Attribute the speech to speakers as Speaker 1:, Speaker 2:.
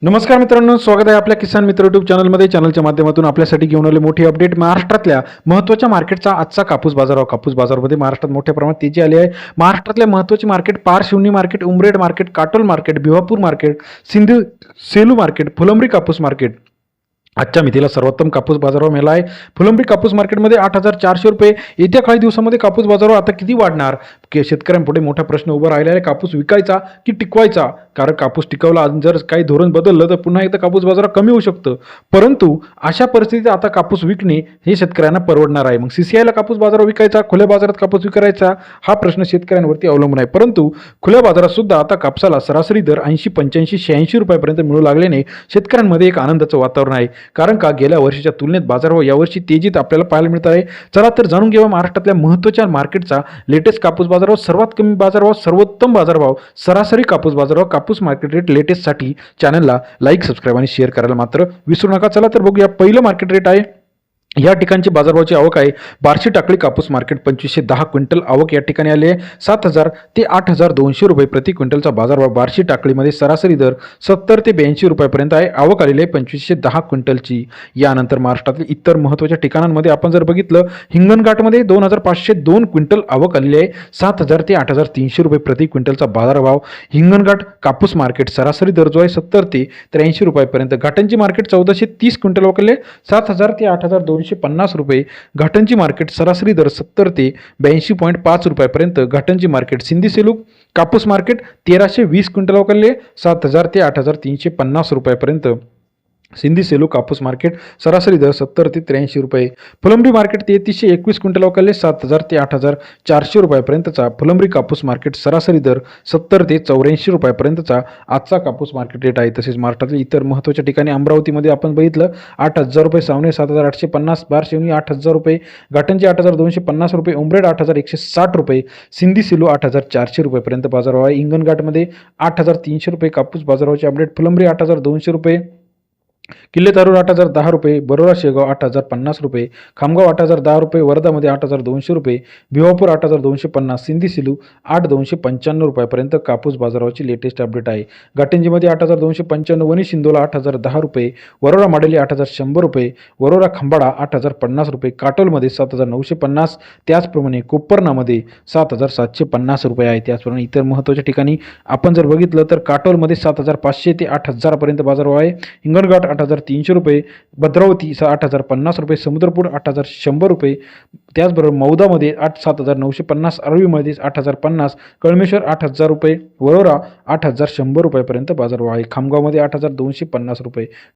Speaker 1: नमस्कार मित्रांनो, स्वागत आहे आपल्या किसान मित्र यूट्यूब चॅनलमध्ये. चॅनलच्या माध्यमातून आपल्यासाठी घेऊन आले मोठी अपडेट. महाराष्ट्रातल्या महत्त्वाच्या मार्केटचा आजचा कापूस बाजारावर. कापूस बाजारामध्ये महाराष्ट्रात मोठ्या प्रमाणात तेजी आली आहे. महाराष्ट्रातल्या महत्त्वाची market Parshivni market, Umred market, Katol market, Bhiwapur market, Sindhu Selu market, Phulambri कापूस मार्केट आजच्या मितीला सर्वोत्तम कापूस बाजारावर मिळाला आहे. फुलंब्री कापूस मार्केटमध्ये 8,400 रुपये. येत्या काही दिवसामध्ये कापूस बाजारावर आता किती वाढणार? शेतकऱ्यांपुढे मोठा प्रश्न उभा राहिला आहे. कापूस विकायचा की टिकवायचा? कारण कापूस टिकवला, जर काही धोरण बदललं तर पुन्हा एकदा कापूस बाजारात कमी होऊ शकतं. परंतु अशा परिस्थितीत आता कापूस विकणे हे शेतकऱ्यांना परवडणार आहे. मग CCIला कापूस बाजारावर विकायचा, खुल्या बाजारात कापूस विकायचा, हा प्रश्न शेतकऱ्यांवरती अवलंबून आहे. परंतु खुल्या बाजारात सुद्धा आता कापसाला सरासरी दर 80, 85, 86 रुपयापर्यंत मिळू लागल्याने शेतकऱ्यांमध्ये एक आनंदाचं वातावरण आहे. कारण का गेल्या वर्षीच्या तुलनेत बाजारभाव यावर्षी तेजीत आपल्याला पाहायला मिळत आहे. चला तर जाणून घेऊया महाराष्ट्रातल्या महत्त्वाच्या मार्केटचा लेटेस्ट कापूस बाजारभाव, सर्वात कमी बाजारभाव, सर्वोत्तम बाजारभाव, सरासरी कापूस बाजारभाव, कापूस मार्केट रेट लेटेस्टसाठी चॅनलला लाईक, सबस्क्राईब आणि शेअर करायला मात्र विसरू नका. चला तर बघूया. पहिलं मार्केट रेट आहे, या ठिकाणची बाजारभावाची आवक आहे. बार्शी टाकळी कापूस मार्केट 2510 क्विंटल आवक या ठिकाणी आली आहे. 7,000 ते 8,200 रुपये प्रति क्विंटलचा बाजारभाव. बार्शी टाकळीमध्ये सरासरी दर 70 ते 82 रुपयापर्यंत आहे. आवक आलेली आहे 2510 क्विंटलची. यानंतर महाराष्ट्रातील इतर महत्त्वाच्या ठिकाणांमध्ये आपण जर बघितलं, हिंगणघाटमध्ये 2,502 क्विंटल आवक आलेली आहे. 7,000 ते 8,300 रुपये प्रति क्विंटलचा बाजारभाव. हिंगणघाट कापूस मार्केट सरासरी दर जो आहे 70 ते 83 रुपयापर्यंत. घाटंजी मार्केट 1,430 क्विंटल आवक आले, 7,000 ते 8,250 रुपये. घाटंजी मार्केट सरासरी दर 70 ते 82.5 रुपयापर्यंत. घाटंजी मार्केट. सिंधी सेलू कापूस मार्केट 1,320 क्विंटल आवक 7,000 ते 8,350 रुपयापर्यंत. सिंधी सेलू कापूस मार्केट सरासरी दर 70 ते 83 रुपये. फुलंब्री मार्केट 321 क्विंटल अवकाले 7,000 ते 8,400 रुपयापर्यंतचा. फुलंब्री कापूस मार्केट सरासरी दर 70 ते 84 रुपयापर्यंतचा आजचा कापूस मार्केट रेट आहे. तसेच महाराष्ट्रातील इतर महत्त्वाच्या ठिकाणी अमरावतीमध्ये आपण बघितलं 8,000 रुपये, सावणे 7,850, बारशिवनी 8,000 रुपये, घाटंजी 8,250 रुपये, उमरेड 8,160 रुपये, सिंधी सेलू 8,400 रुपयेपर्यंत बाजारभाव आहे. हिंगणघाटमध्ये 8,300 रुपये कापूस बाजाराचे अपडेट. फुलंब्री 8,200 रुपये, किल्ले तारूर 8,010 रुपये, बरोरा शेगाव 8,050 रुपये, खामगाव 8,010 रुपये, वर्धामध्ये 8,200 रुपये, भिवापूर 8,250, सिंधी सेलू 8,295 रुपयापर्यंत कापूस बाजाराची लेटेस्ट अपडेट आहे. घाटंजीमध्ये 8,295, वनी शिंदोला 8,010 रुपये, वरोरा माडेली 8,100 रुपये, वरोरा खंबाळा 8,050 रुपये, काटोलमध्ये 7,950, त्याचप्रमाणे कोपरनामध्ये 7,750 रुपये आहे. त्याचप्रमाणे इतर महत्त्वाच्या ठिकाणी आपण जर बघितलं तर काटोलमध्ये 7,500 ते 8,000 पर्यंत बाजारभाव आहे. हिंगणघाट 8,300 रुपये, भद्रावती 8,050 रुपये, समुद्रपूर 8,100 रुपये, त्याचबरोबर मौदामध्ये 7,950, अरवीमध्ये 8,050, कळमेश्वर 8,000 रुपये, वरोरा 8,100 रुपयापर्यंत बाजारभाव आहे. खामगावमध्ये 8,250 रुपये.